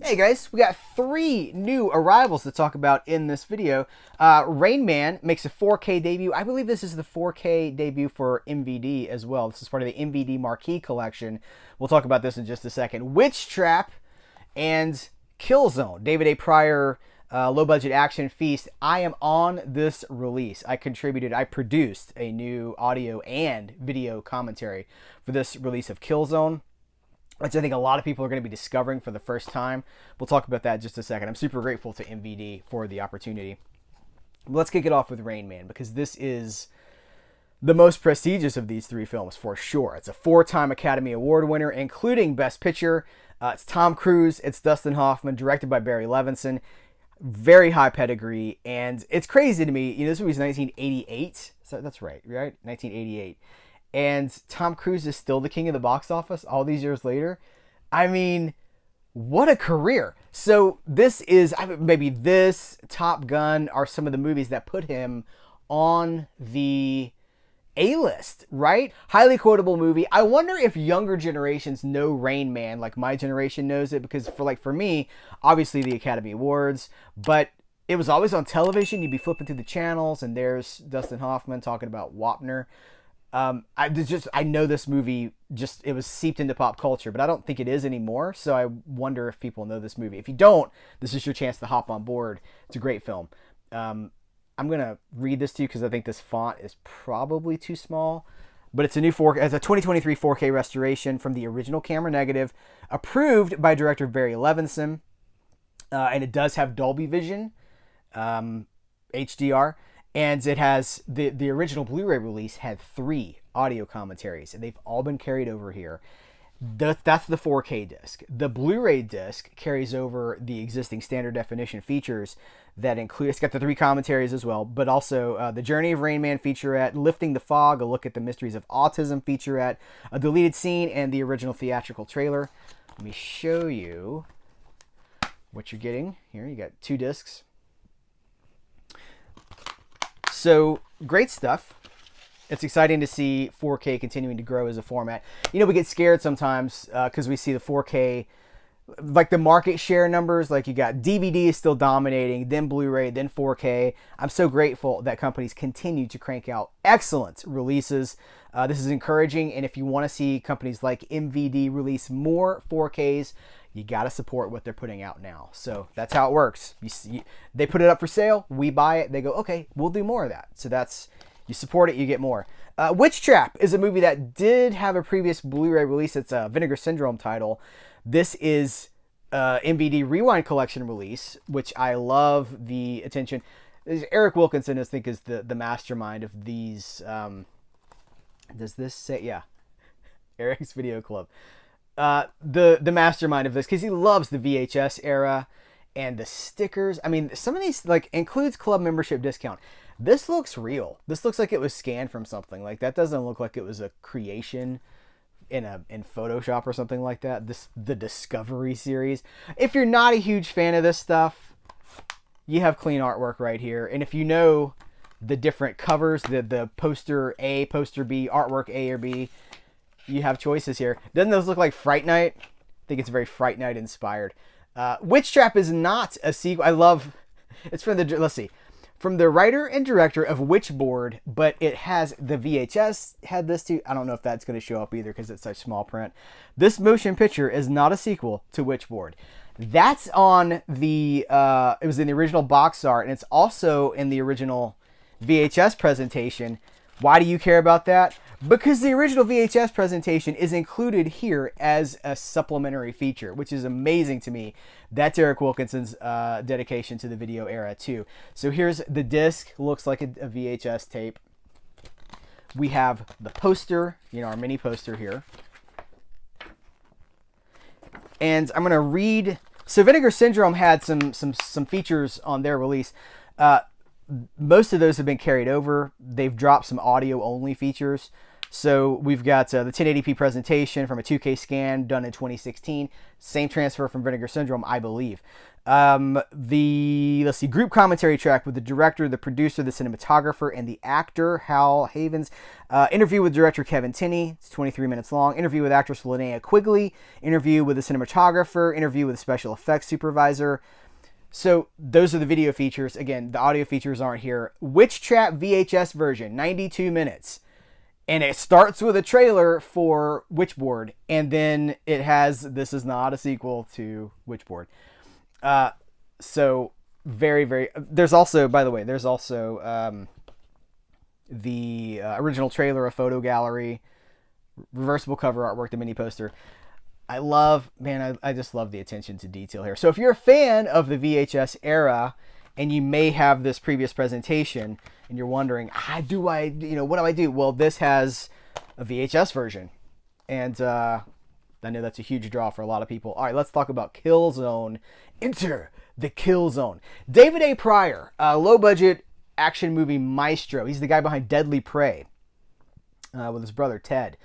Hey guys, we got 3 new arrivals to talk about in this video. Rain Man makes a 4K debut. I believe this is the 4K debut for MVD as well. This is part of the MVD Marquee Collection. We'll talk about this in just a second. Witchtrap and Killzone, David A. Pryor low-budget action feast. I am on this release. I produced a new audio and video commentary for this release of Killzone, which I think a lot of people are going to be discovering for the first time. We'll talk about that in just a second. I'm super grateful to MVD for the opportunity. Let's kick it off with Rain Man, because this is the most prestigious of these 3 films for sure. It's a 4-time Academy Award winner, including Best Picture. It's Tom Cruise, it's Dustin Hoffman, directed by Barry Levinson. Very high pedigree, and it's crazy to me. This movie's 1988. So that's right? 1988. And Tom Cruise is still the king of the box office all these years later. I mean, what a career. So this is, maybe this, Top Gun are some of the movies that put him on the A-list, right? Highly quotable movie. I wonder if younger generations know Rain Man like my generation knows it, because for me, obviously the Academy Awards, but it was always on television. You'd be flipping through the channels and there's Dustin Hoffman talking about Wapner. I know this movie, it was seeped into pop culture, but I don't think it is anymore. So I wonder if people know this movie. If you don't, this is your chance to hop on board. It's a great film. I'm going to read this to you because I think this font is probably too small, but it's a new 4K, it's a 2023 4K restoration from the original camera negative, approved by director Barry Levinson. And it does have Dolby Vision, HDR. And it has, the original Blu-ray release had 3 audio commentaries, and they've all been carried over here. That's the 4K disc. The Blu-ray disc carries over the existing standard definition features that include, it's got the 3 commentaries as well, but also the Journey of Rain Man featurette, Lifting the Fog, a look at the mysteries of autism featurette, a deleted scene, and the original theatrical trailer. Let me show you what you're getting. Here, you got 2 discs. So, great stuff. It's exciting to see 4K continuing to grow as a format. We get scared sometimes because we see the 4K, like the market share numbers, like you got DVD is still dominating, then Blu-ray, then 4K. I'm so grateful that companies continue to crank out excellent releases. This is encouraging, and if you want to see companies like MVD release more 4Ks, you got to support what they're putting out now. So that's how it works. They put it up for sale, we buy it, they go, okay, we'll do more of that. So you support it, you get more. Witchtrap is a movie that did have a previous Blu-ray release. It's a Vinegar Syndrome title. This is MVD Rewind Collection release, which I love the attention. Eric Wilkinson, I think, is the mastermind of these. Does this say? Yeah. Eric's Video Club. The mastermind of this, because he loves the VHS era and the stickers. I mean, some of these includes club membership discount. This looks real. This looks like it was scanned from something. Like, that doesn't look like it was a creation in Photoshop or something like that. The Discovery series. If you're not a huge fan of this stuff, you have clean artwork right here. And if you know the different covers, the poster A, poster B, artwork A or B, you have choices here. Doesn't those look like Fright Night? I think it's very Fright Night inspired. Witchtrap is not a sequel. It's from from the writer and director of Witchboard, but it has the VHS had this too. I don't know if that's going to show up either because it's such small print. This motion picture is not a sequel to Witchboard. That's on it was in the original box art, and it's also in the original VHS presentation. Why do you care about that? Because the original VHS presentation is included here as a supplementary feature, which is amazing to me. That's Eric Wilkinson's dedication to the video era too. So here's the disc, looks like a VHS tape. We have the poster, our mini poster here. And I'm going to read. So Vinegar Syndrome had some features on their release. Most of those have been carried over. They've dropped some audio only features. So we've got the 1080p presentation from a 2K scan done in 2016. Same transfer from Vinegar Syndrome, I believe. Let's see, group commentary track with the director, the producer, the cinematographer, and the actor, Hal Havens. Interview with director Kevin Tinney. It's 23 minutes long. Interview with actress Linnea Quigley. Interview with the cinematographer. Interview with the special effects supervisor. So those are the video features. Again, the audio features aren't here. Witchtrap VHS version, 92 minutes. And it starts with a trailer for Witchboard. And then it has, this is not a sequel to Witchboard. So very, very, there's also, by the way, there's also the original trailer, a photo gallery, reversible cover artwork, the mini poster. I love, man, I just love the attention to detail here. So if you're a fan of the VHS era and you may have this previous presentation and you're wondering, what do I do? Well, this has a VHS version. And I know that's a huge draw for a lot of people. All right, let's talk about Killzone. Enter the Killzone. David A. Pryor, a low-budget action movie maestro. He's the guy behind Deadly Prey with his brother Ted.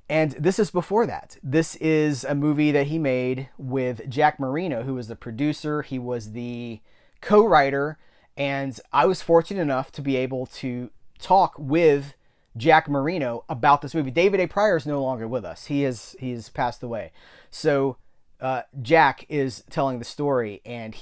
And this is before that. This is a movie that he made with Jack Marino, who was the producer. He was the co-writer. And I was fortunate enough to be able to talk with Jack Marino about this movie. David A. Pryor is no longer with us. He's passed away. So Jack is telling the story, and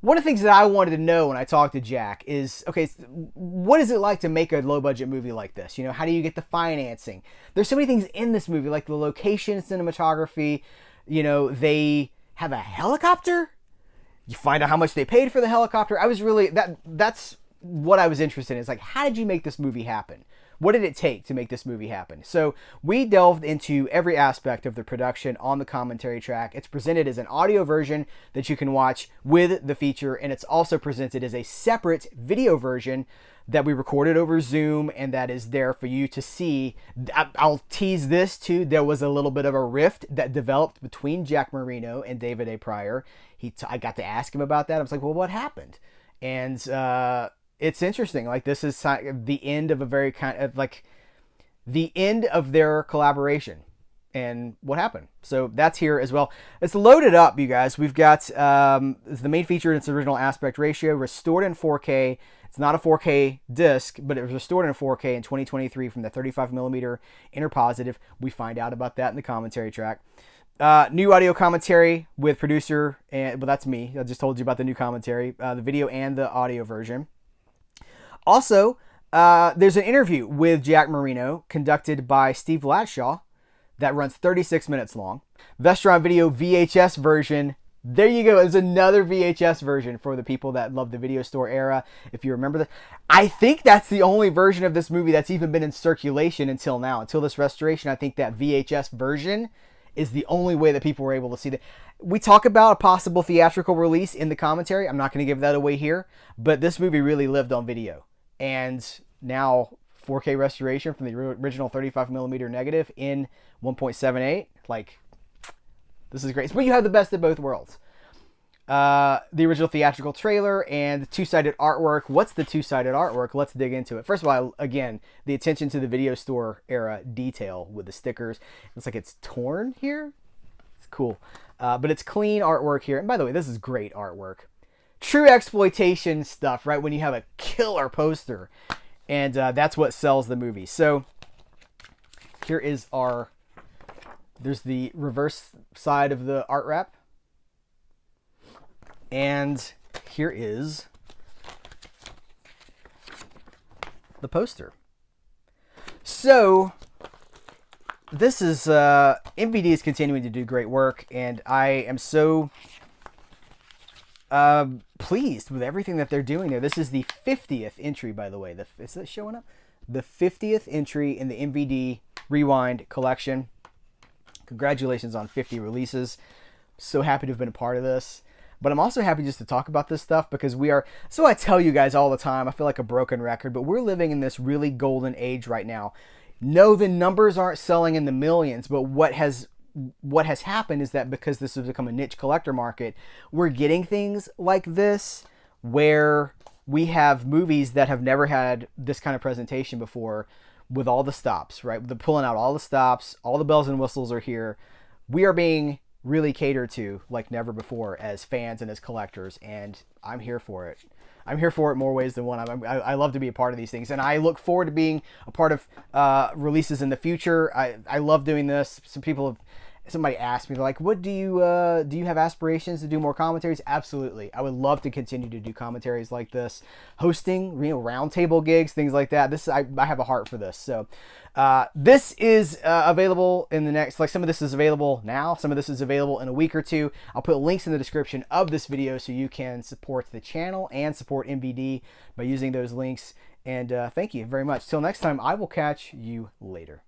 one of the things that I wanted to know when I talked to Jack is, okay, what is it like to make a low-budget movie like this? You know, how do you get the financing? There's so many things in this movie, like the location, cinematography. You know, they have a helicopter. You find out how much they paid for the helicopter. I was really, that's what I was interested in. It's like, how did you make this movie happen? What did it take to make this movie happen? So we delved into every aspect of the production on the commentary track. It's presented as an audio version that you can watch with the feature, and it's also presented as a separate video version that we recorded over Zoom, and that is there for you to see. I'll tease this too. There was a little bit of a rift that developed between Jack Marino and David A. Pryor. I got to ask him about that. I was like, well, what happened? And it's interesting. Like, this is the end of a very kind of like the end of their collaboration and what happened. So that's here as well. It's loaded up, you guys. We've got the main feature in its original aspect ratio, restored in 4K. It's not a 4K disc, but it was restored in 4K in 2023 from the 35mm interpositive. We find out about that in the commentary track. New audio commentary with producer, and well, that's me. I just told you about the new commentary, the video and the audio version. Also, there's an interview with Jack Marino conducted by Steve Latshaw that runs 36 minutes long. Vestron Video VHS version. There you go. There's another VHS version for the people that love the video store era. If you remember that, I think that's the only version of this movie that's even been in circulation until now. Until this restoration, I think that VHS version is the only way that people were able to see that. We talk about a possible theatrical release in the commentary. I'm not going to give that away here, but this movie really lived on video. And now 4K restoration from the original 35mm negative in 1.78. Like, this is great. But you have the best of both worlds. The original theatrical trailer and the two-sided artwork. What's the two-sided artwork? Let's dig into it. First of all, again, the attention to the video store era detail with the stickers. It's like it's torn here. It's cool. But it's clean artwork here. And by the way, this is great artwork. True exploitation stuff, right? When you have a killer poster. And that's what sells the movie. So here is there's the reverse side of the art wrap. And here is the poster. So this is, MVD is continuing to do great work, and I am so pleased with everything that they're doing there. This is the 50th entry, by the way. Is it showing up? The 50th entry in the MVD Rewind Collection. Congratulations on 50 releases. So happy to have been a part of this. But I'm also happy just to talk about this stuff because so I tell you guys all the time, I feel like a broken record, but we're living in this really golden age right now. No, the numbers aren't selling in the millions, but what has happened is that because this has become a niche collector market, we're getting things like this where we have movies that have never had this kind of presentation before, with all the stops, right? With pulling out all the stops, all the bells and whistles are here. We are being really catered to like never before as fans and as collectors, and I'm here for it. I'm here for it more ways than one. I love to be a part of these things, and I look forward to being a part of releases in the future. I love doing this. Somebody asked me, like, what do you have aspirations to do more commentaries? Absolutely. I would love to continue to do commentaries like this, hosting, roundtable gigs, things like that. I have a heart for this. So this is available in the next, like some of this is available now. Some of this is available in a week or two. I'll put links in the description of this video so you can support the channel and support MVD by using those links. And thank you very much. Till next time, I will catch you later.